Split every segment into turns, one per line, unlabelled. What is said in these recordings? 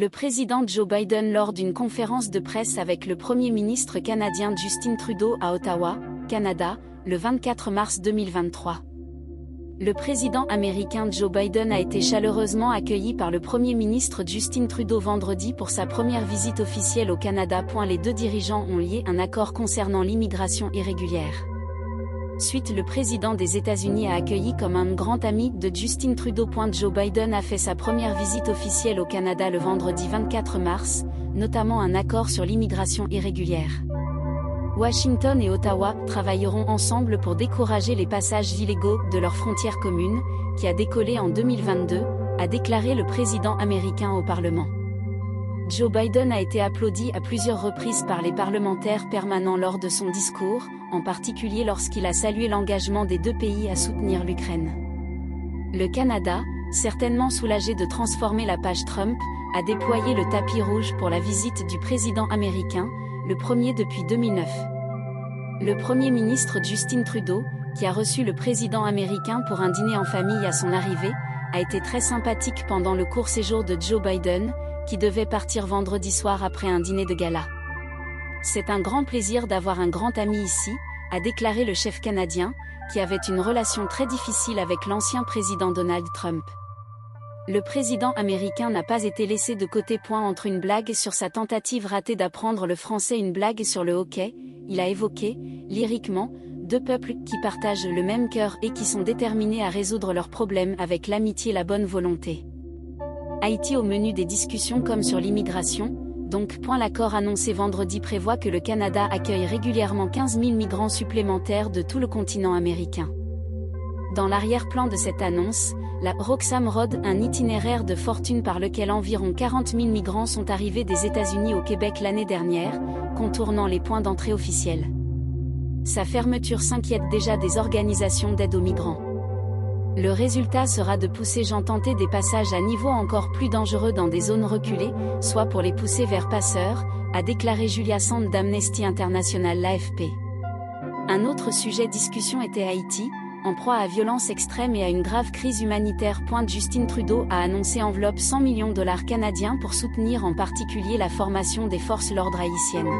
Le président Joe Biden lors d'une conférence de presse avec le Premier ministre canadien Justin Trudeau à Ottawa, Canada, le 24 mars 2023. Le président américain Joe Biden a été chaleureusement accueilli par le Premier ministre Justin Trudeau vendredi pour sa première visite officielle au Canada. Les deux dirigeants ont lié un accord concernant l'immigration irrégulière. Suite, le président des États-Unis a accueilli comme un grand ami de Justin Trudeau. Joe Biden a fait sa première visite officielle au Canada le vendredi 24 mars, notamment un accord sur l'immigration irrégulière. Washington et Ottawa travailleront ensemble pour décourager les passages illégaux de leur frontière commune, qui a décollé en 2022, a déclaré le président américain au Parlement. Joe Biden a été applaudi à plusieurs reprises par les parlementaires permanents lors de son discours, en particulier lorsqu'il a salué l'engagement des deux pays à soutenir l'Ukraine. Le Canada, certainement soulagé de transformer la page Trump, a déployé le tapis rouge pour la visite du président américain, le premier depuis 2009. Le Premier ministre Justin Trudeau, qui a reçu le président américain pour un dîner en famille à son arrivée, a été très sympathique pendant le court séjour de Joe Biden, qui devait partir vendredi soir après un dîner de gala. C'est un grand plaisir d'avoir un grand ami ici, a déclaré le chef canadien, qui avait une relation très difficile avec l'ancien président Donald Trump. Le président américain n'a pas été laissé de côté. Entre une blague sur sa tentative ratée d'apprendre le français et une blague sur le hockey, il a évoqué, lyriquement, deux peuples qui partagent le même cœur et qui sont déterminés à résoudre leurs problèmes avec l'amitié et la bonne volonté. Haïti au menu des discussions comme sur l'immigration, donc. L'accord annoncé vendredi prévoit que le Canada accueille régulièrement 15 000 migrants supplémentaires de tout le continent américain. Dans l'arrière-plan de cette annonce, la Roxham Road, un itinéraire de fortune par lequel environ 40 000 migrants sont arrivés des États-Unis au Québec l'année dernière, contournant les points d'entrée officiels. Sa fermeture s'inquiète déjà des organisations d'aide aux migrants. Le résultat sera de pousser tenter des passages à niveau encore plus dangereux dans des zones reculées, soit pour les pousser vers passeurs, a déclaré Julia Sand d'Amnesty International l'AFP. Un autre sujet discussion était Haïti, en proie à violence extrême et à une grave crise humanitaire. Justin Trudeau a annoncé enveloppe 100 millions de dollars canadiens pour soutenir en particulier la formation des forces l'ordre haïtiennes.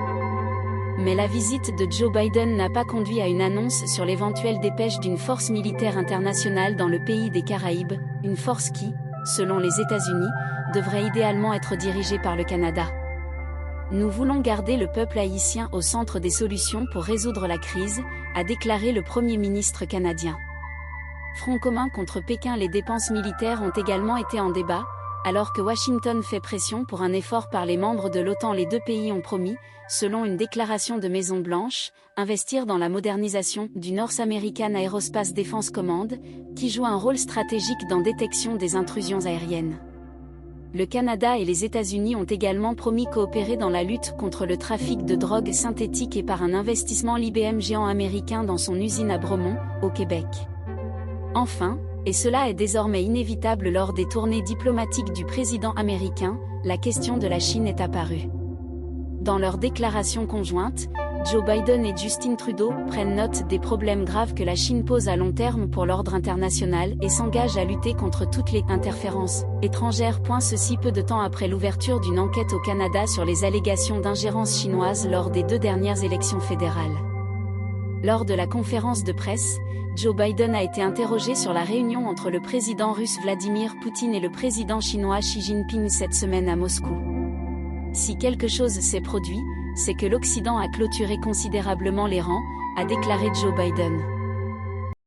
Mais la visite de Joe Biden n'a pas conduit à une annonce sur l'éventuelle dépêche d'une force militaire internationale dans le pays des Caraïbes, une force qui, selon les États-Unis, devrait idéalement être dirigée par le Canada. Nous voulons garder le peuple haïtien au centre des solutions pour résoudre la crise, a déclaré le Premier ministre canadien. Front commun contre Pékin. Les dépenses militaires ont également été en débat, alors que Washington fait pression pour un effort par les membres de l'OTAN. Les deux pays ont promis, selon une déclaration de Maison-Blanche, investir dans la modernisation du North American Aerospace Defense Command, qui joue un rôle stratégique dans la détection des intrusions aériennes. Le Canada et les États-Unis ont également promis coopérer dans la lutte contre le trafic de drogue synthétique et par un investissement l'IBM géant américain dans son usine à Bromont, au Québec. Enfin, et cela est désormais inévitable lors des tournées diplomatiques du président américain, la question de la Chine est apparue. Dans leur déclaration conjointe, Joe Biden et Justin Trudeau prennent note des problèmes graves que la Chine pose à long terme pour l'ordre international et s'engagent à lutter contre toutes les interférences étrangères. Ceci peu de temps après l'ouverture d'une enquête au Canada sur les allégations d'ingérence chinoise lors des deux dernières élections fédérales. Lors de la conférence de presse, Joe Biden a été interrogé sur la réunion entre le président russe Vladimir Poutine et le président chinois Xi Jinping cette semaine à Moscou. Si quelque chose s'est produit, c'est que l'Occident a clôturé considérablement les rangs, a déclaré Joe Biden.